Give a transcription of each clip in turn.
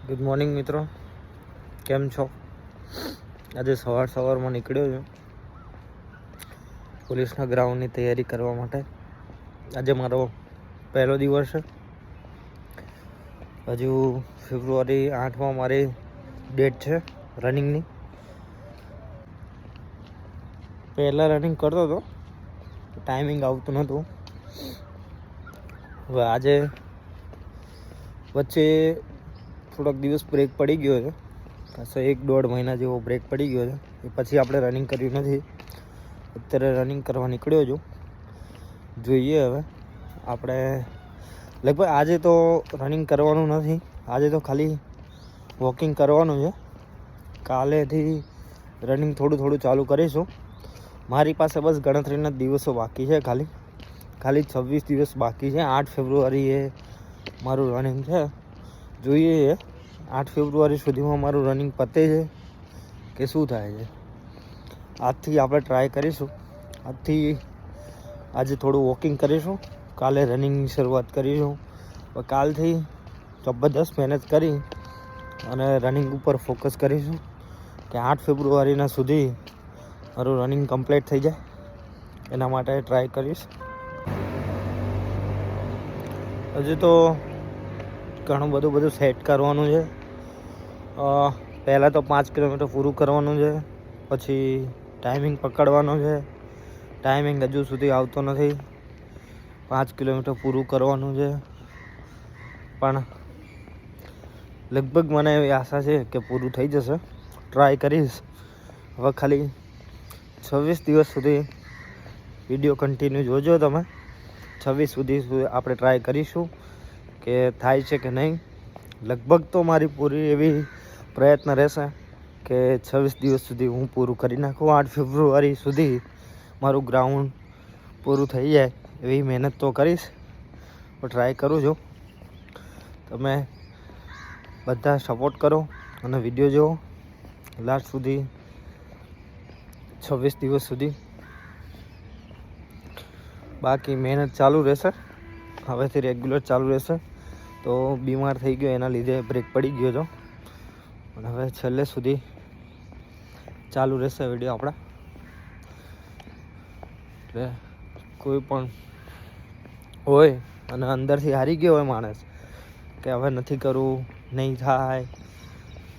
Good morning મિત્રો, કેમ છો? આજે સવારમાં નીકળ્યો છું પોલીસના ગ્રાઉન્ડની તૈયારી કરવા માટે. આજે મારો પહેલો દિવસ છે. હજુ ફેબ્રુઆરી 8માં મારી ડેટ છે રનિંગની. પહેલાં રનિંગ કરતો હતો, ટાઈમિંગ આવતું નહોતું. હવે આજે વચ્ચે થોડોક દિવસ બ્રેક પડી ગયો છે, ખાસો 1-1.5 મહિના જેવો બ્રેક પડી ગયો છે. એ પછી આપણે રનિંગ કર્યું નથી. અત્યારે રનિંગ કરવા નીકળ્યો છું. જોઈએ હવે આપણે લગભગ આજે તો રનિંગ કરવાનું નથી. આજે તો ખાલી વોકિંગ કરવાનું છે. કાલેથી રનિંગ થોડું ચાલુ કરીશું. મારી પાસે બસ ગણતરીના દિવસો બાકી છે. ખાલી 26 દિવસ બાકી છે. 8 ફેબ્રુઆરીએ મારું રનિંગ છે. જોઈએ 8 ફેબ્રુઆરી સુધીમાં મારું રનિંગ પતે છે કે શું થાય છે. આજથી આપણે ટ્રાય કરીશું. આજે થોડું વોકિંગ કરીશું, કાલે રનિંગની શરૂઆત કરીશું. કાલથી જબરદસ્ત મહેનત કરી અને રનિંગ ઉપર ફોકસ કરીશું કે 8 ફેબ્રુઆરીના સુધી મારું રનિંગ કમ્પ્લીટ થઈ જાય. એના માટે ટ્રાય કરીશ. હજુ તો ઘણું બધું સેટ કરવાનું છે. પહેલાં તો 5 કિલોમીટર પૂરું કરવાનું છે, પછી ટાઈમિંગ પકડવાનો છે. ટાઈમિંગ હજુ સુધી આવતો નથી. 5 કિલોમીટર પૂરું કરવાનું છે, પણ લગભગ મને એવી આશા છે કે પૂરું થઈ જશે. ટ્રાય કરીશ. હવે ખાલી 26 દિવસ સુધી વિડીયો કન્ટિન્યુ જોજો તમે. 26 સુધી આપણે ટ્રાય કરીશું કે થાય છે કે નહીં. લગભગ તો મારી પૂરી એવી પ્રયત્ન રહેશે કે 26 દિવસ સુધી હું પૂરું કરી નાખું. 8 ફેબ્રુઆરી સુધી મારું ગ્રાઉન્ડ પૂરું થઈ જાય એવી મહેનત તો કરીશ. ટ્રાય કરું છું. તમે બધા સપોર્ટ કરો અને વિડીયો જુઓ લાસ્ટ સુધી. 26 દિવસ સુધી બાકી મહેનત ચાલુ રહેશે. હવેથી રેગ્યુલર ચાલુ રહેશે. તો બીમાર થઈ ગયો, એના લીધે બ્રેક પડી ગયો હતો, અને હવે છેલ્લે સુધી ચાલુ રહેશે વિડીયો આપણા. એટલે કોઈ પણ હોય અને અંદરથી હારી ગયો હોય માણસ કે હવે નથી કરવું, નહીં થાય,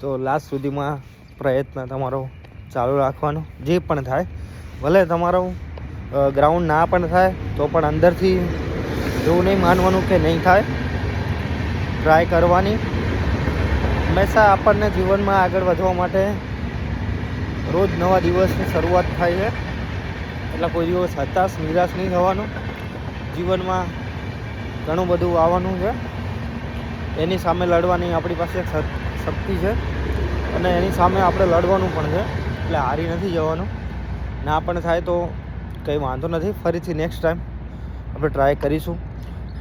તો લાસ્ટ સુધીમાં પ્રયત્ન તમારો ચાલુ રાખવાનો. જે પણ થાય, ભલે તમારો ગ્રાઉન્ડ ના પણ થાય તો પણ અંદરથી એવું નહીં માનવાનું કે નહીં થાય. ટ્રાય કરવાની. હંમેશા આપણને જીવનમાં આગળ વધવા માટે રોજ નવા દિવસની શરૂઆત થાય છે. એટલે કોઈ દિવસ હતાશ નિરાશ નહીં થવાનું. જીવનમાં ઘણું બધું આવવાનું છે. એની સામે લડવાની આપણી પાસે શક્તિ છે, અને એની સામે આપણે લડવાનું પણ છે. એટલે હારી નથી જવાનું. ના પણ થાય તો કંઈ વાંધો નથી. ફરીથી નેક્સ્ટ ટાઈમ આપણે ટ્રાય કરીશું.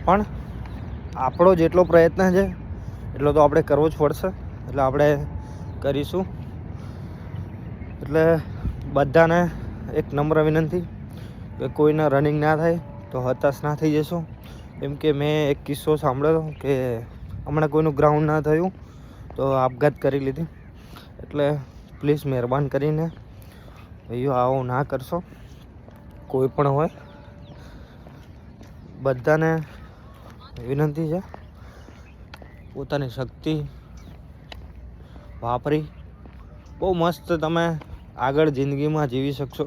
પણ આપણો જેટલો પ્રયત્ન છે એટલો તો આપણે કરવો જ પડશે. એટલે આપણે કરીશું. એટલે બધાને એક નમ્ર વિનંતી કે કોઈને રનિંગ ના થાય તો હતાશ ના થઈ જશો. કેમ કે મેં એક કિસ્સો સાંભળ્યો કે હમણાં કોઈનું ગ્રાઉન્ડ ના થયું તો આપઘાત કરી લીધી. એટલે પ્લીઝ મહેરબાન કરીને ભાઈઓ આવો ના કરશો. કોઈ પણ હોય, બધાને વિનંતી છે પોતાની શક્તિ વાપરી બહુ મસ્ત તમે આગળ જિંદગીમાં જીવી શકશો.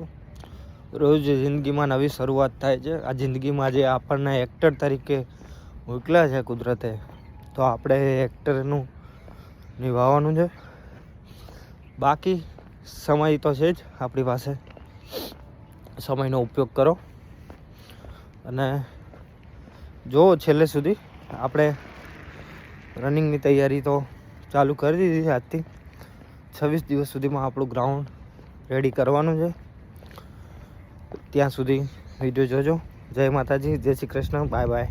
રોજ જિંદગીમાં નવી શરૂઆત થાય છે. આ જિંદગીમાં જે આપણને એક્ટર તરીકે મોકલ્યા છે કુદરતે, તો આપણે એક્ટરનું નિભાવવાનું છે. બાકી સમય તો છે જ આપણી પાસે. સમયનો ઉપયોગ કરો અને જો છેલ્લે સુધી. આપણે રનિંગની તૈયારી તો ચાલુ કરી દીધી છે આજથી. 26 દિવસ સુધીમાં આપણું ગ્રાઉન્ડ રેડી કરવાનું છે. ત્યાં સુધી વિડીયો જોજો. જય માતાજી, જય શ્રી કૃષ્ણ, બાય બાય.